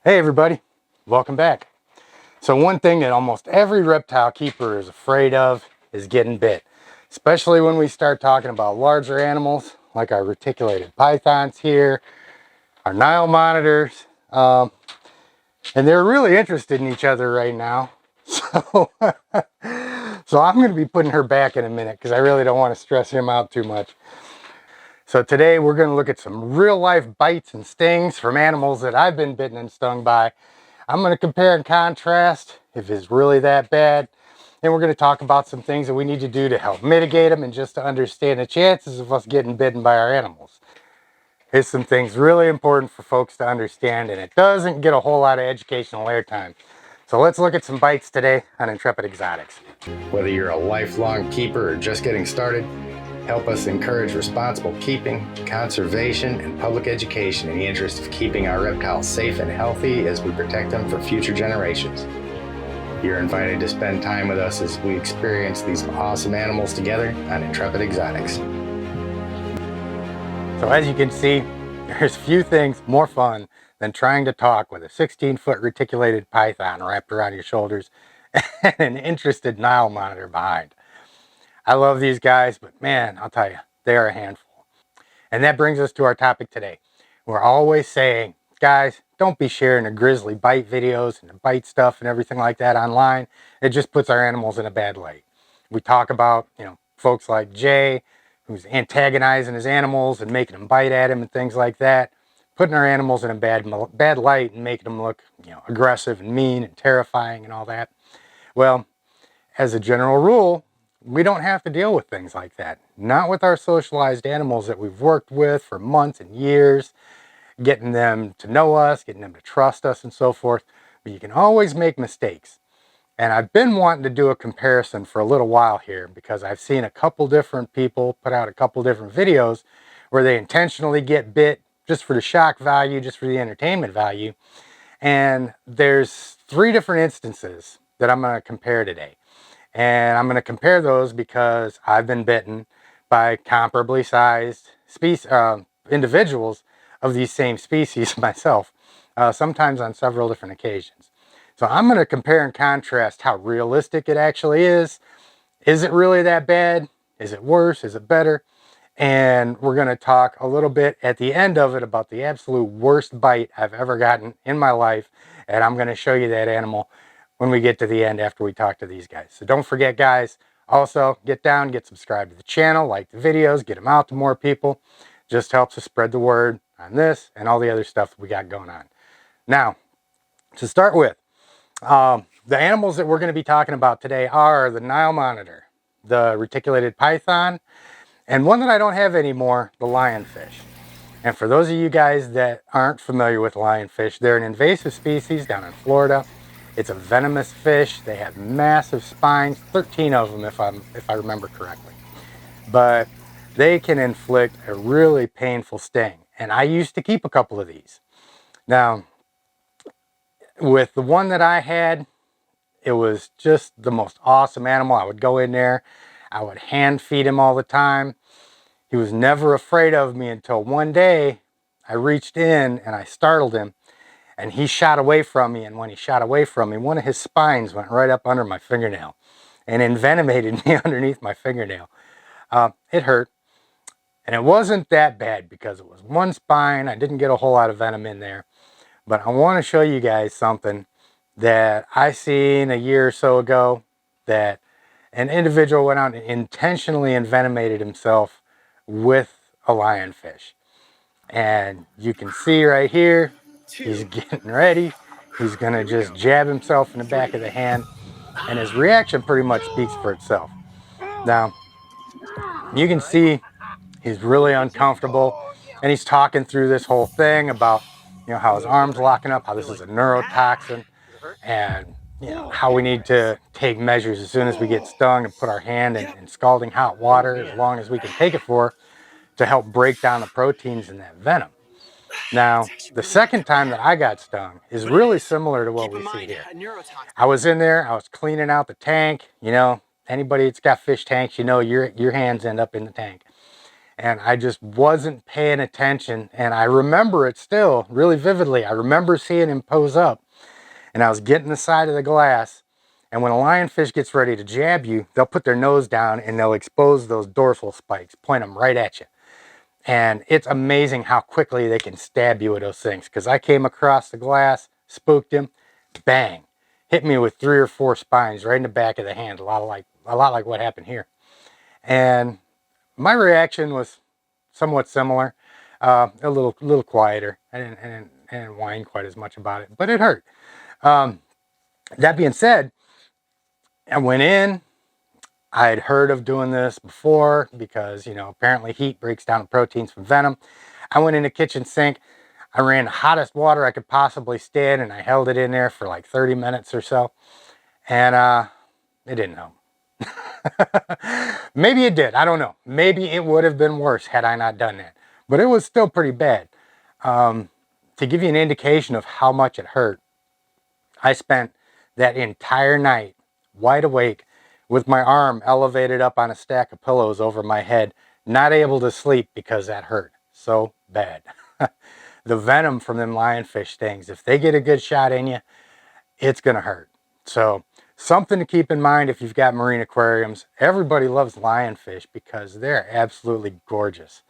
Hey everybody, welcome back. So one thing that almost every reptile keeper is afraid of is getting bit, especially when we start talking about larger animals like our reticulated pythons here, our Nile monitors, and they're really interested in each other right now. So, so I'm going to be putting her back in a minute because I really don't want to stress him out too much. So today we're going to look at some real life bites and stings from animals that I've been bitten and stung by. I'm going to compare and contrast if it's really that bad. Then we're going to talk about some things that we need to do to help mitigate them and just to understand the chances of us getting bitten by our animals. It's some things really important for folks to understand, and it doesn't get a whole lot of educational airtime. So let's look at some bites today on Intrepid Exotics. Whether you're a lifelong keeper or just getting started, help us encourage responsible keeping, conservation, and public education in the interest of keeping our reptiles safe and healthy as we protect them for future generations. You're invited to spend time with us as we experience these awesome animals together on Intrepid Exotics. So as you can see, there's few things more fun than trying to talk with a 16-foot reticulated python wrapped around your shoulders and an interested Nile monitor behind. I love these guys, but man, I'll tell you, they are a handful. And that brings us to our topic today. We're always saying, guys, don't be sharing the grizzly bite videos and the bite stuff and everything like that online. It just puts our animals in a bad light. We talk about, folks like Jay, who's antagonizing his animals and making them bite at him and things like that, putting our animals in a bad light and making them look, aggressive and mean and terrifying and all that. Well, as a general rule, we don't have to deal with things like that. Not with our socialized animals that we've worked with for months and years, getting them to know us, getting them to trust us and so forth. But you can always make mistakes. And I've been wanting to do a comparison for a little while here because I've seen a couple different people put out a couple different videos where they intentionally get bit just for the shock value, just for the entertainment value. And there's 3 different instances that I'm going to compare today. And I'm going to compare those because I've been bitten by comparably sized individuals of these same species myself, sometimes on several different occasions. So I'm going to compare and contrast how realistic it actually is. Is it really that bad? Is it worse? Is it better? And we're going to talk a little bit at the end of it about the absolute worst bite I've ever gotten in my life. And I'm going to show you that animal when we get to the end after we talk to these guys. So don't forget, guys, also get subscribed to the channel, like the videos, get them out to more people. Just helps us spread the word on this and all the other stuff we got going on. Now, to start with, the animals that we're going to be talking about today are the Nile monitor, the reticulated python, and one that I don't have anymore, the lionfish. And for those of you guys that aren't familiar with lionfish, they're an invasive species down in Florida. It's a venomous fish. They have massive spines, 13 of them if I remember correctly. But they can inflict a really painful sting. And I used to keep a couple of these. Now, with the one that I had, it was just the most awesome animal. I would go in there, I would hand feed him all the time. He was never afraid of me until one day I reached in and I startled him. And he shot away from me, and when he shot away from me, one of his spines went right up under my fingernail and envenomated me underneath my fingernail. It hurt, and it wasn't that bad because it was one spine. I didn't get a whole lot of venom in there, but I want to show you guys something that I seen a year or so ago, that an individual went out and intentionally envenomated himself with a lionfish. And you can see right here, he's getting ready. He's going to just jab himself in the back of the hand. And his reaction pretty much speaks for itself. Now, you can see he's really uncomfortable. And he's talking through this whole thing about, how his arm's locking up, how this is a neurotoxin. And, how we need to take measures as soon as we get stung and put our hand in scalding hot water as long as we can take it for, to help break down the proteins in that venom. Now, the second time that I got stung is really similar to what we see here. I was in there, I was cleaning out the tank. Anybody that's got fish tanks, your hands end up in the tank. and I just wasn't paying attention. And I remember it still really vividly. I remember seeing him pose up, and I was getting the side of the glass. And when a lionfish gets ready to jab you, they'll put their nose down and they'll expose those dorsal spikes, point them right at you. And it's amazing how quickly they can stab you with those things. Because I came across the glass, spooked him, bang, hit me with 3 or 4 spines right in the back of the hand, a lot like what happened here. And my reaction was somewhat similar, a little quieter. I didn't whine quite as much about it, but it hurt. That being said, I went in. I had heard of doing this before because, apparently heat breaks down the proteins from venom. I went in the kitchen sink. I ran the hottest water I could possibly stand, and I held it in there for like 30 minutes or so. And it didn't help. Maybe it did. I don't know. Maybe it would have been worse had I not done that. But it was still pretty bad. To give you an indication of how much it hurt, I spent that entire night wide awake with my arm elevated up on a stack of pillows over my head, not able to sleep because that hurt so bad. The venom from them lionfish stings, if they get a good shot in you, it's going to hurt. So something to keep in mind if you've got marine aquariums. Everybody loves lionfish because they're absolutely gorgeous.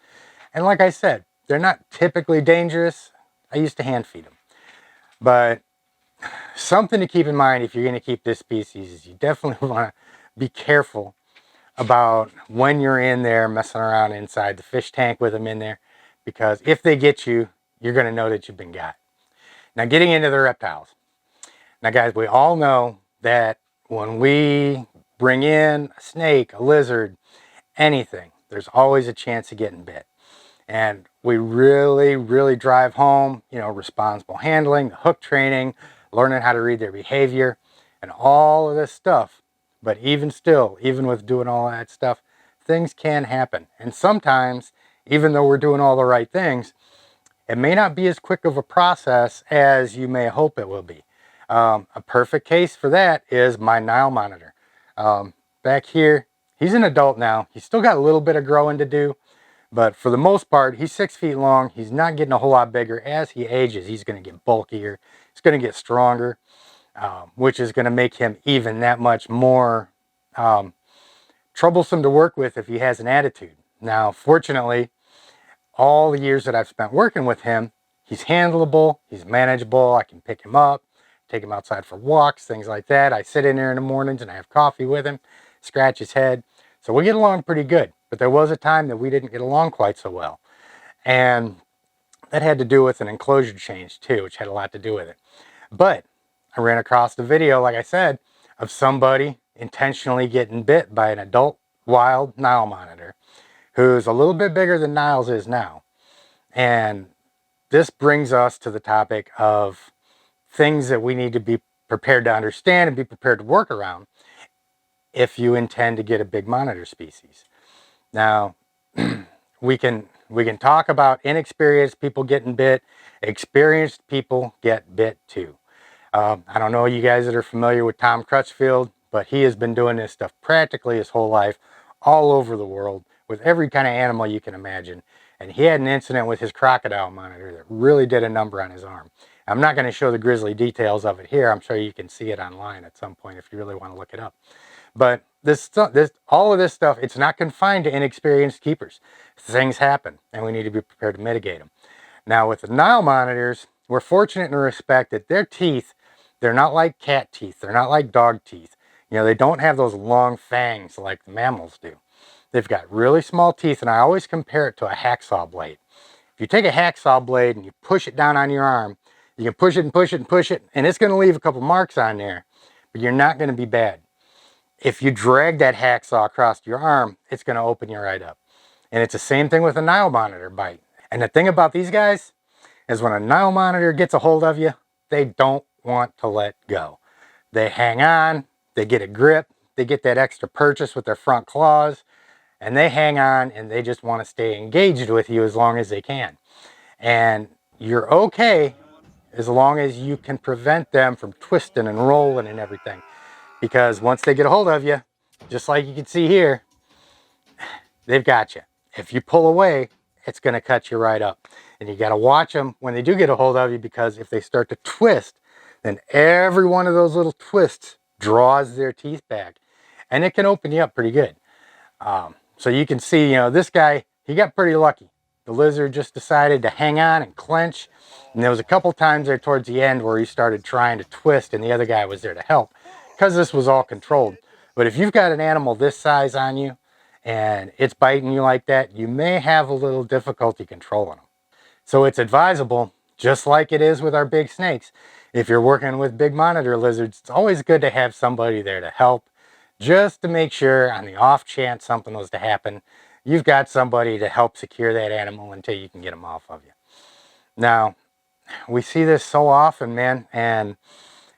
And like I said, they're not typically dangerous. I used to hand feed them. But something to keep in mind if you're going to keep this species is you definitely want to be careful about when you're in there messing around inside the fish tank with them in there, because if they get you, you're going to know that you've been got. Now, getting into the reptiles. Now, guys, we all know that when we bring in a snake, a lizard, anything, there's always a chance of getting bit. And we really, really drive home, responsible handling, the hook training, learning how to read their behavior, and all of this stuff. But even still, even with doing all that stuff, things can happen. And sometimes, even though we're doing all the right things, it may not be as quick of a process as you may hope it will be. A perfect case for that is my Nile monitor. Back here, he's an adult now. He's still got a little bit of growing to do. But for the most part, he's 6 feet long. He's not getting a whole lot bigger. As he ages, he's going to get bulkier. He's going to get stronger, which is going to make him even that much more troublesome to work with if he has an attitude. Now, fortunately, all the years that I've spent working with him, he's handleable, he's manageable. I can pick him up, take him outside for walks, things like that. I sit in there in the mornings and I have coffee with him, scratch his head. So we get along pretty good. But there was a time that we didn't get along quite so well. And that had to do with an enclosure change too, which had a lot to do with it. But I ran across the video, like I said, of somebody intentionally getting bit by an adult wild Nile monitor who's a little bit bigger than Niles is now. And this brings us to the topic of things that we need to be prepared to understand and be prepared to work around if you intend to get a big monitor species. Now, we can talk about inexperienced people getting bit. Experienced people get bit too. I don't know you guys that are familiar with Tom Crutchfield, but he has been doing this stuff practically his whole life, all over the world, with every kind of animal you can imagine. And he had an incident with his crocodile monitor that really did a number on his arm. I'm not going to show the grisly details of it here. I'm sure you can see it online at some point if you really want to look it up. But all of this stuff, it's not confined to inexperienced keepers. Things happen, and we need to be prepared to mitigate them. Now, with the Nile monitors, we're fortunate in the respect that their teeth, they're not like cat teeth. They're not like dog teeth. They don't have those long fangs like the mammals do. They've got really small teeth, and I always compare it to a hacksaw blade. If you take a hacksaw blade and you push it down on your arm, you can push it and push it and push it, and it's going to leave a couple marks on there, but you're not going to be bad. If you drag that hacksaw across your arm, it's going to open you right up. And it's the same thing with a Nile monitor bite. And the thing about these guys is when a Nile monitor gets a hold of you, they don't want to let go. They hang on, they get a grip, they get that extra purchase with their front claws, and they hang on and they just want to stay engaged with you as long as they can. And you're okay as long as you can prevent them from twisting and rolling and everything. Because once they get a hold of you, just like you can see here, they've got you. if you pull away, it's going to cut you right up. And you got to watch them when they do get a hold of you, because if they start to twist, then every one of those little twists draws their teeth back, and it can open you up pretty good. So you can see, this guy, he got pretty lucky. The lizard just decided to hang on and clench. And there was a couple times there towards the end where he started trying to twist, and the other guy was there to help, because this was all controlled. But if you've got an animal this size on you and it's biting you like that, you may have a little difficulty controlling them. So it's advisable, just like it is with our big snakes. If you're working with big monitor lizards, it's always good to have somebody there to help, just to make sure on the off chance something was to happen, you've got somebody to help secure that animal until you can get them off of you. Now, we see this so often, man, and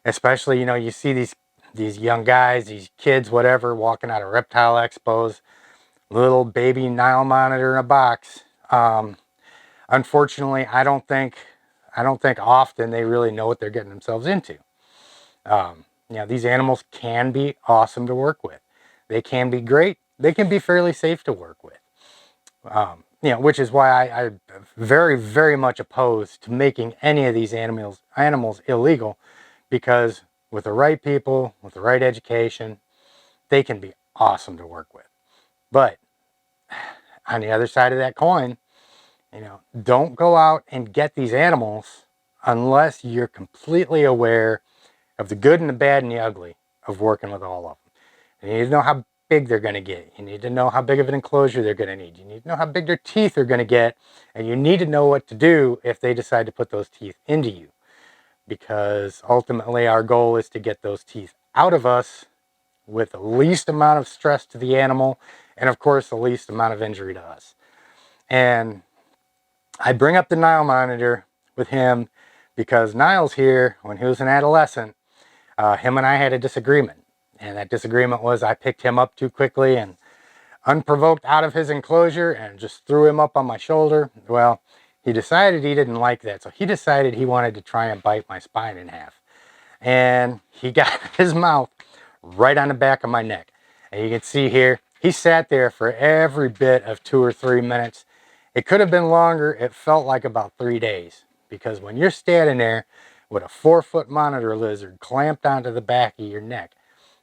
especially, you see these young guys, these kids, whatever, walking out of reptile expos, little baby Nile monitor in a box. Unfortunately, I don't think often they really know what they're getting themselves into. These animals can be awesome to work with. They can be great. They can be fairly safe to work with. Which is why I'm very, very much opposed to making any of these animals illegal, because with the right people, with the right education, they can be awesome to work with. But on the other side of that coin, don't go out and get these animals unless you're completely aware of the good and the bad and the ugly of working with all of them. And you need to know how big they're going to get. You need to know how big of an enclosure they're going to need. You need to know how big their teeth are going to get. And you need to know what to do if they decide to put those teeth into you. Because ultimately our goal is to get those teeth out of us with the least amount of stress to the animal, and of course the least amount of injury to us. And I bring up the Nile monitor with him because Nile's here. When he was an adolescent, him and I had a disagreement. And that disagreement was I picked him up too quickly and unprovoked out of his enclosure and just threw him up on my shoulder. Well, he decided he didn't like that. So he decided he wanted to try and bite my spine in half. And he got his mouth right on the back of my neck. And you can see here, he sat there for every bit of 2 or 3 minutes. It could have been longer. It felt like about 3 days. Because when you're standing there with a 4-foot monitor lizard clamped onto the back of your neck,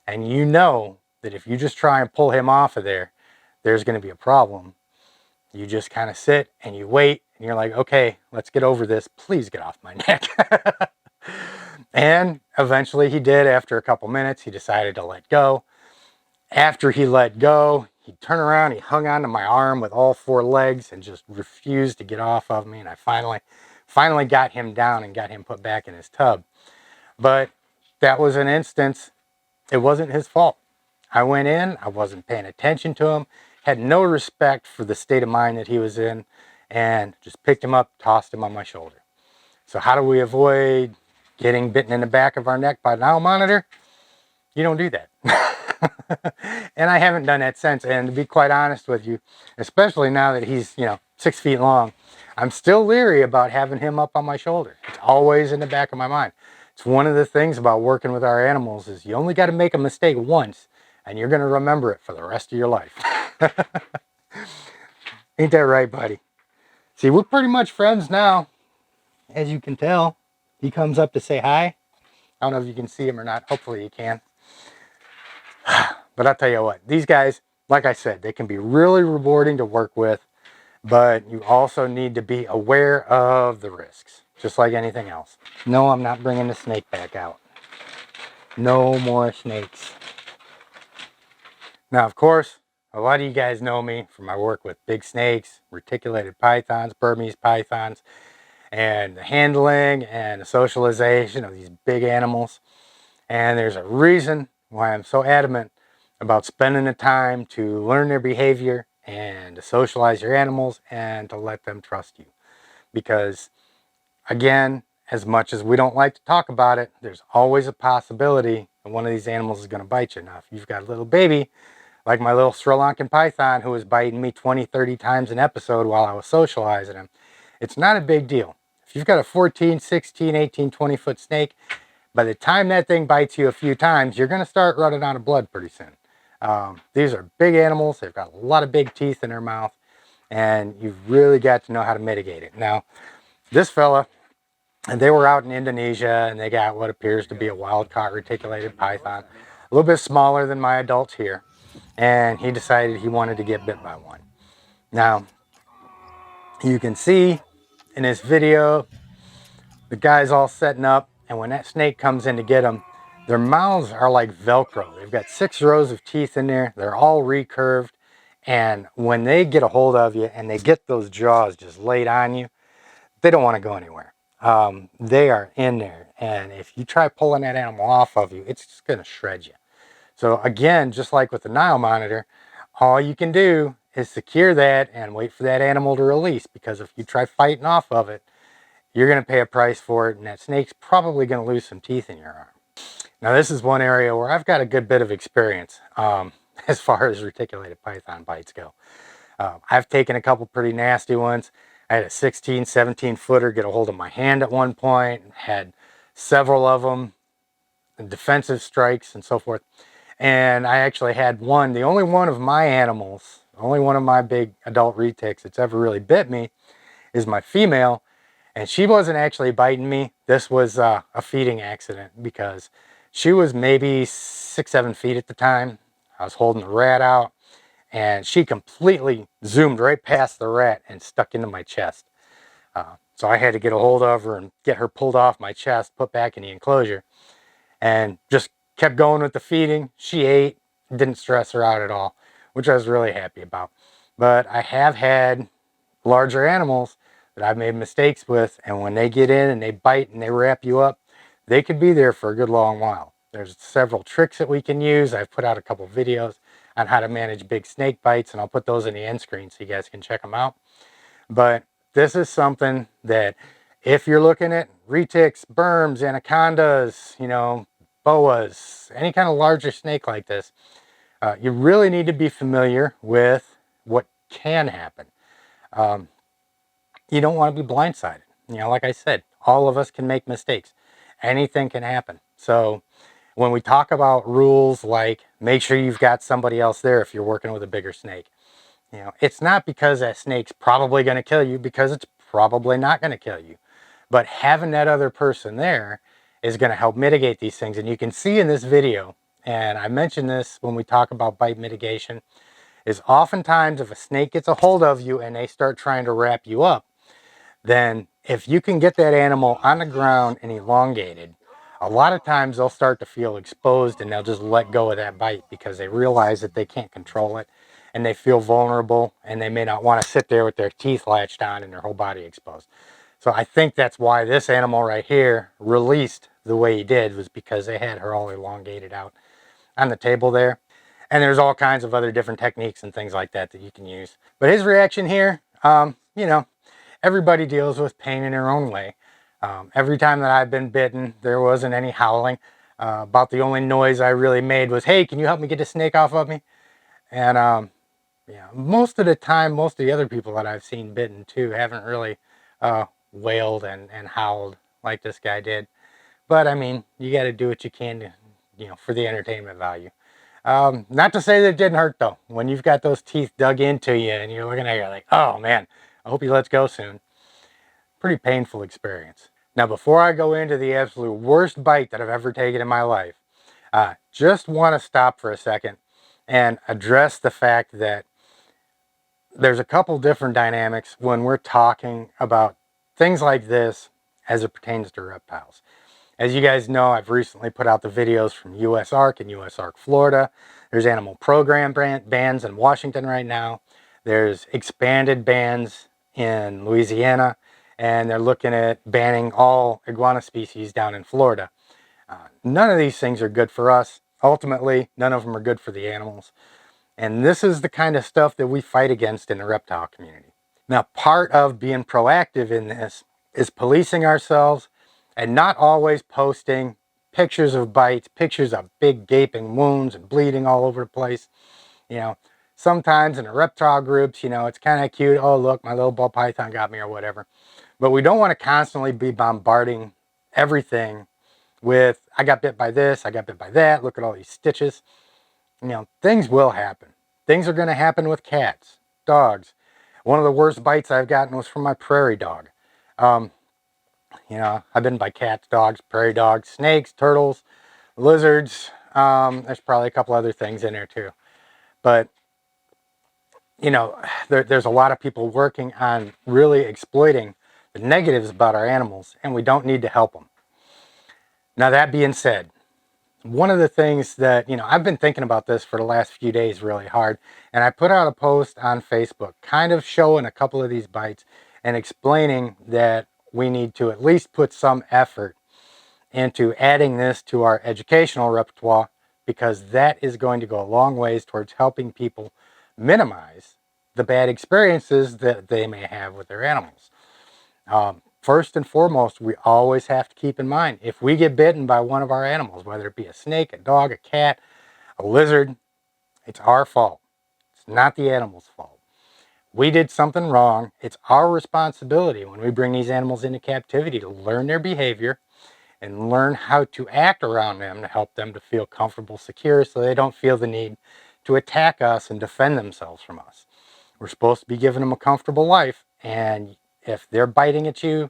and you know that if you just try and pull him off of there, there's going to be a problem. You just kind of sit and you wait, and you're like, okay, let's get over this. Please get off my neck. And eventually he did. After a couple minutes, he decided to let go. After he let go, he turned around, he hung onto my arm with all 4 legs and just refused to get off of me. And I finally got him down and got him put back in his tub. But that was an instance. It wasn't his fault. I went in, I wasn't paying attention to him, had no respect for the state of mind that he was in, and just picked him up, tossed him on my shoulder. So how do we avoid getting bitten in the back of our neck by a Nile monitor? You don't do that. And I haven't done that since. And to be quite honest with you, especially now that he's, 6 feet long, I'm still leery about having him up on my shoulder. It's always in the back of my mind. It's one of the things about working with our animals is you only got to make a mistake once, and you're going to remember it for the rest of your life. Ain't that right, buddy? See, we're pretty much friends now, as you can tell. He comes up to say hi. I don't know if you can see him or not. Hopefully you can. But I'll tell you what, these guys, like I said, they can be really rewarding to work with, but you also need to be aware of the risks, just like anything else. No, I'm not bringing the snake back out. No more snakes. Now, of course, a lot of you guys know me from my work with big snakes, reticulated pythons, Burmese pythons, and the handling and the socialization of these big animals. And there's a reason why I'm so adamant about spending the time to learn their behavior and to socialize your animals and to let them trust you. Because, again, as much as we don't like to talk about it, there's always a possibility that one of these animals is going to bite you. Now, if you've got a little baby, like my little Sri Lankan python who was biting me 20, 30 times an episode while I was socializing him, it's not a big deal. If you've got a 14, 16, 18, 20-foot snake, by the time that thing bites you a few times, you're going to start running out of blood pretty soon. These are big animals. They've got a lot of big teeth in their mouth. And you've really got to know how to mitigate it. Now, this fella, and they were out in Indonesia, and they got what appears to be a wild-caught reticulated python, a little bit smaller than my adults here, and he decided he wanted to get bit by one. Now, you can see in this video, the guy's all setting up, and when that snake comes in to get them, their mouths are like Velcro. They've got 6 rows of teeth in there. They're all recurved, and when they get a hold of you and they get those jaws just laid on you, they don't want to go anywhere. They are in there, and if you try pulling that animal off of you, it's just going to shred you. So again, just like with the Nile monitor, all you can do is secure that and wait for that animal to release, because if you try fighting off of it, you're going to pay a price for it, and that snake's probably going to lose some teeth in your arm. Now, this is one area where I've got a good bit of experience as far as reticulated python bites go. I've taken a couple pretty nasty ones. I had a 16, 17 footer get a hold of my hand at one point, had several of them, defensive strikes and so forth. And I actually had one, the only one of my animals, only one of my big adult retics that's ever really bit me is my female. And she wasn't actually biting me. This was a feeding accident, because she was maybe 6, 7 feet at the time. I was holding the rat out, and she completely zoomed right past the rat and stuck into my chest. So I had to get a hold of her and get her pulled off my chest, put back in the enclosure, and just kept going with the feeding. She ate, didn't stress her out at all, which I was really happy about. But I have had larger animals that I've made mistakes with, and when they get in and they bite and they wrap you up, they could be there for a good long while. There's several tricks that we can use. I've put out a couple videos on how to manage big snake bites, and I'll put those in the end screen so you guys can check them out. But this is something that, if you're looking at retics, berms, anacondas, boas, any kind of larger snake like this, you really need to be familiar with what can happen. You don't want to be blindsided. Like I said, all of us can make mistakes. Anything can happen. So when we talk about rules like make sure you've got somebody else there if you're working with a bigger snake, it's not because that snake's probably going to kill you, because it's probably not going to kill you. But having that other person there is going to help mitigate these things. And you can see in this video, and I mentioned this when we talk about bite mitigation, is oftentimes if a snake gets a hold of you and they start trying to wrap you up, then if you can get that animal on the ground and elongated, a lot of times they'll start to feel exposed and they'll just let go of that bite because they realize that they can't control it, and they feel vulnerable, and they may not want to sit there with their teeth latched on and their whole body exposed. So I think that's why this animal right here released the way he did, was because they had her all elongated out on the table there. And there's all kinds of other different techniques and things like that that you can use. But his reaction here, everybody deals with pain in their own way. Every time that I've been bitten, there wasn't any howling. About the only noise I really made was, "Hey, can you help me get the snake off of me?" And most of the time, most of the other people that I've seen bitten too haven't really wailed and howled like this guy did. But I mean, you got to do what you can to, for the entertainment value. Not to say that it didn't hurt though. When you've got those teeth dug into you and you're looking at it like, oh man, I hope he lets go soon. Pretty painful experience. Now, before I go into the absolute worst bite that I've ever taken in my life, just want to stop for a second and address the fact that there's a couple different dynamics when we're talking about things like this as it pertains to reptiles. As you guys know, I've recently put out the videos from USARK and USARK Florida. There's animal program bans in Washington right now. There's expanded bans in Louisiana, and they're looking at banning all iguana species down in Florida. None of these things are good for us. Ultimately, none of them are good for the animals. And this is the kind of stuff that we fight against in the reptile community. Now, part of being proactive in this is policing ourselves and not always posting pictures of bites, pictures of big gaping wounds and bleeding all over the place. Sometimes in the reptile groups, it's kind of cute. Oh, look, my little ball python got me or whatever. But we don't want to constantly be bombarding everything with, I got bit by this, I got bit by that, look at all these stitches. Things will happen. Things are going to happen with cats, dogs. One of the worst bites I've gotten was from my prairie dog. You know, I've been by cats, dogs, prairie dogs, snakes, turtles, lizards. There's probably a couple other things in there too. But, you know, there's a lot of people working on really exploiting the negatives about our animals, and we don't need to help them. Now, that being said, one of the things that, you know, I've been thinking about this for the last few days really hard, and I put out a post on Facebook kind of showing a couple of these bites and explaining that we need to at least put some effort into adding this to our educational repertoire, because that is going to go a long ways towards helping people minimize the bad experiences that they may have with their animals. First and foremost, we always have to keep in mind, if we get bitten by one of our animals, whether it be a snake, a dog, a cat, a lizard, it's our fault. It's not the animal's fault. We did something wrong. It's our responsibility when we bring these animals into captivity to learn their behavior and learn how to act around them to help them to feel comfortable, secure, so they don't feel the need to attack us and defend themselves from us. We're supposed to be giving them a comfortable life, and if they're biting at you,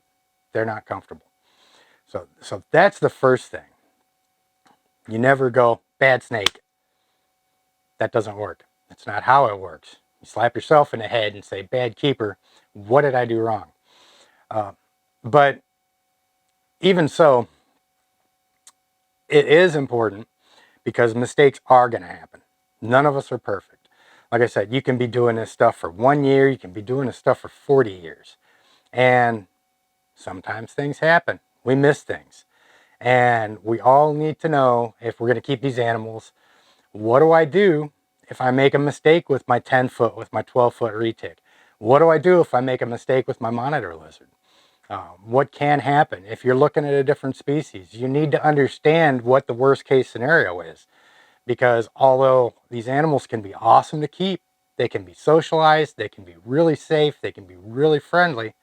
they're not comfortable. So that's the first thing. You never go, bad snake. That doesn't work. That's not how it works. You slap yourself in the head and say, bad keeper, what did I do wrong? But even so, it is important, because mistakes are going to happen. None of us are perfect. Like I said, you can be doing this stuff for 1 year, you can be doing this stuff for 40 years. And sometimes things happen. We miss things. And we all need to know, if we're going to keep these animals, what do I do if I make a mistake with my 10-foot, with my 12-foot retic? What do I do if I make a mistake with my monitor lizard? What can happen? If you're looking at a different species, you need to understand what the worst case scenario is. Because although these animals can be awesome to keep, they can be socialized, they can be really safe, they can be really friendly,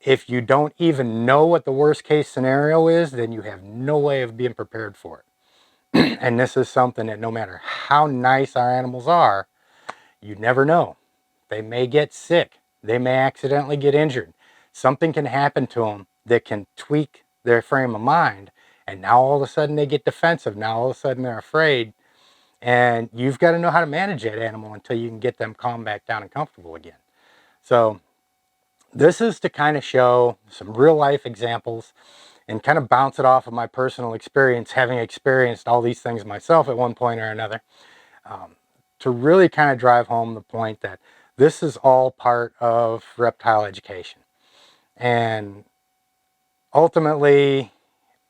if you don't even know what the worst case scenario is, then you have no way of being prepared for it. And this is something that no matter how nice our animals are, you never know. They may get sick. They may accidentally get injured. Something can happen to them that can tweak their frame of mind. And now all of a sudden they get defensive. Now all of a sudden they're afraid. And you've got to know how to manage that animal until you can get them calmed back down and comfortable again. So this is to kind of show some real life examples and kind of bounce it off of my personal experience, having experienced all these things myself at one point or another, to really kind of drive home the point that this is all part of reptile education. And ultimately,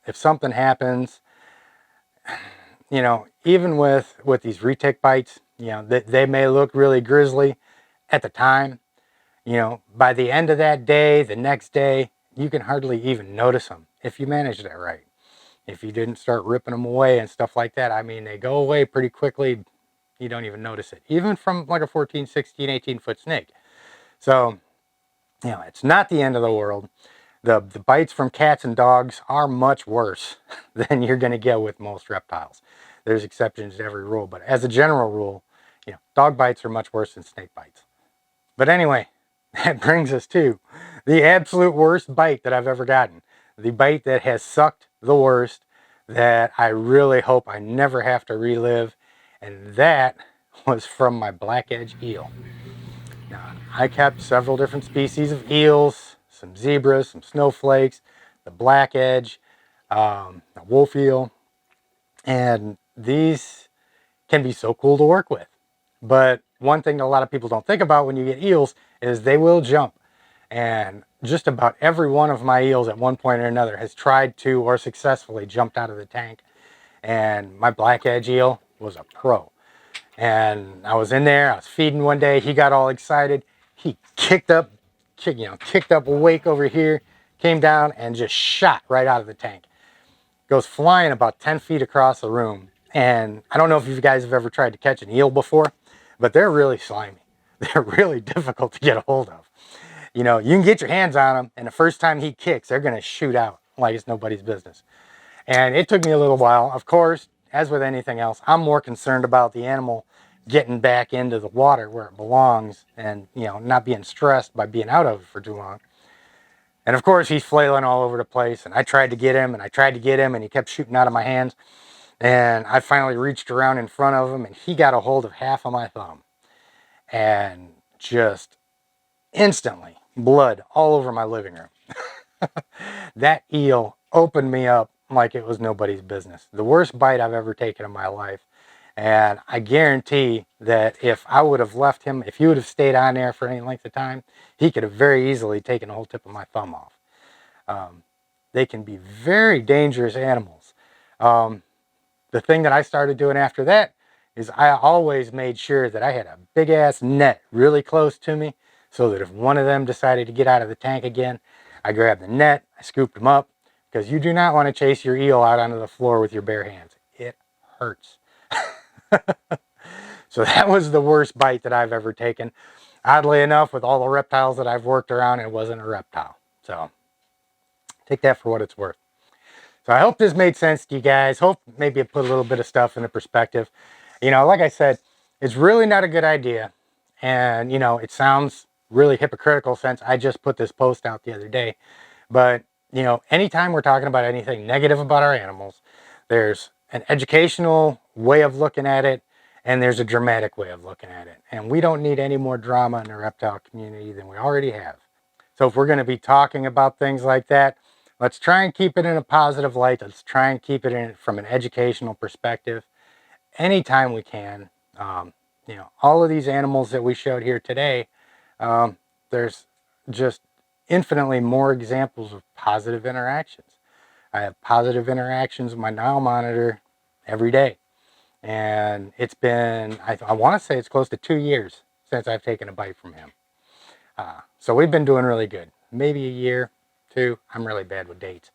if something happens, you know, even with these retic bites, you know, they may look really grisly at the time. You know, by the end of that day, the next day, you can hardly even notice them if you managed it right. If you didn't start ripping them away and stuff like that, I mean, they go away pretty quickly. You don't even notice it, even from like a 14, 16, 18-foot snake. So, you know, it's not the end of the world. The bites from cats and dogs are much worse than you're going to get with most reptiles. There's exceptions to every rule, but as a general rule, you know, dog bites are much worse than snake bites. But anyway, that brings us to the absolute worst bite that I've ever gotten. The bite that has sucked the worst, that I really hope I never have to relive, and that was from my black edge eel. Now, I kept several different species of eels, some zebras, some snowflakes, the black edge, a wolf eel, and these can be so cool to work with. But one thing that a lot of people don't think about when you get eels is they will jump. And just about every one of my eels at one point or another has tried to or successfully jumped out of the tank. And my black edge eel was a pro. And I was in there, I was feeding one day, he got all excited. He kicked up a wake over here, came down and just shot right out of the tank. Goes flying about 10 feet across the room. And I don't know if you guys have ever tried to catch an eel before, but they're really slimy. They're really difficult to get a hold of. You know, you can get your hands on them, and the first time he kicks, they're going to shoot out like it's nobody's business. And it took me a little while. Of course, as with anything else, I'm more concerned about the animal getting back into the water where it belongs and, you know, not being stressed by being out of it for too long. And of course, he's flailing all over the place. And I tried to get him and I tried to get him and he kept shooting out of my hands. And I finally reached around in front of him and he got a hold of half of my thumb. And just instantly, blood all over my living room. That eel opened me up like it was nobody's business. The worst bite I've ever taken in my life. And I guarantee that if I would have left him, if he would have stayed on there for any length of time, he could have very easily taken the whole tip of my thumb off. They can be very dangerous animals. The thing that I started doing after that is I always made sure that I had a big ass net really close to me so that if one of them decided to get out of the tank again, I grabbed the net, I scooped them up, because you do not want to chase your eel out onto the floor with your bare hands. It hurts. So that was the worst bite that I've ever taken. Oddly enough, with all the reptiles that I've worked around, it wasn't a reptile. So take that for what it's worth. So I hope this made sense to you guys. Hope maybe it put a little bit of stuff into perspective. You know, like I said, it's really not a good idea. And, you know, it sounds really hypocritical since I just put this post out the other day. But, you know, anytime we're talking about anything negative about our animals, there's an educational way of looking at it and there's a dramatic way of looking at it. And we don't need any more drama in the reptile community than we already have. So if we're going to be talking about things like that, let's try and keep it in a positive light. Let's try and keep it in from an educational perspective anytime we can. You know, all of these animals that we showed here today, there's just infinitely more examples of positive interactions. I have positive interactions with my Nile monitor every day. And it's been, I want to say it's close to 2 years since I've taken a bite from him. So we've been doing really good. Maybe a year, 2. I'm really bad with dates.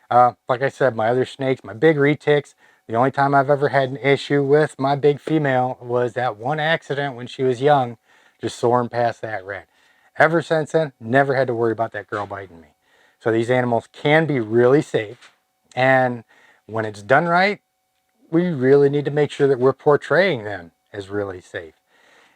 Like I said, my other snakes, my big retics, the only time I've ever had an issue with my big female was that one accident when she was young, just soaring past that rat. Ever since then, never had to worry about that girl biting me. So these animals can be really safe. And when it's done right, we really need to make sure that we're portraying them as really safe.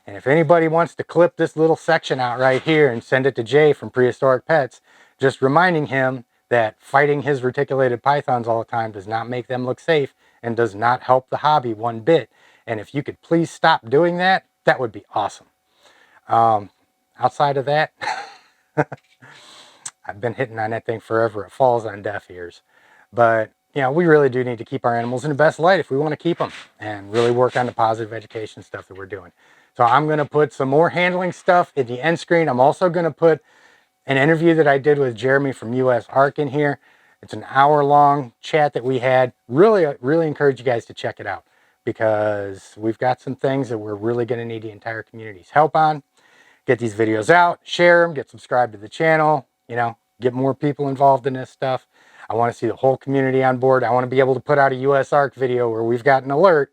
And if anybody wants to clip this little section out right here and send it to Jay from Prehistoric Pets, just reminding him that fighting his reticulated pythons all the time does not make them look safe and does not help the hobby one bit. And if you could please stop doing that, that would be awesome. Outside of that, I've been hitting on that thing forever. It falls on deaf ears. But, you know, we really do need to keep our animals in the best light if we want to keep them and really work on the positive education stuff that we're doing. So I'm going to put some more handling stuff in the end screen. I'm also going to put an interview that I did with Jeremy from USARK in here. It's an hour-long chat that we had. Really encourage you guys to check it out because we've got some things that we're really going to need the entire community's help on. Get these videos out, share them, get subscribed to the channel, you know, get more people involved in this stuff. I want to see the whole community on board. I want to be able to put out a USARK video where we've got an alert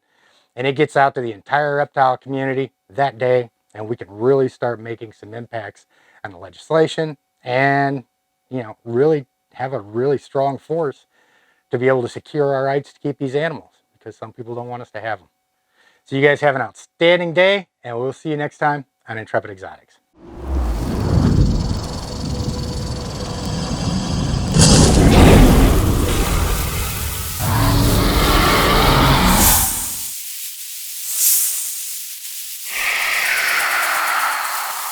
and it gets out to the entire reptile community that day and we can really start making some impacts on the legislation and, you know, really have a really strong force to be able to secure our rights to keep these animals because some people don't want us to have them. So you guys have an outstanding day and we'll see you next time on Intrepid Exotics.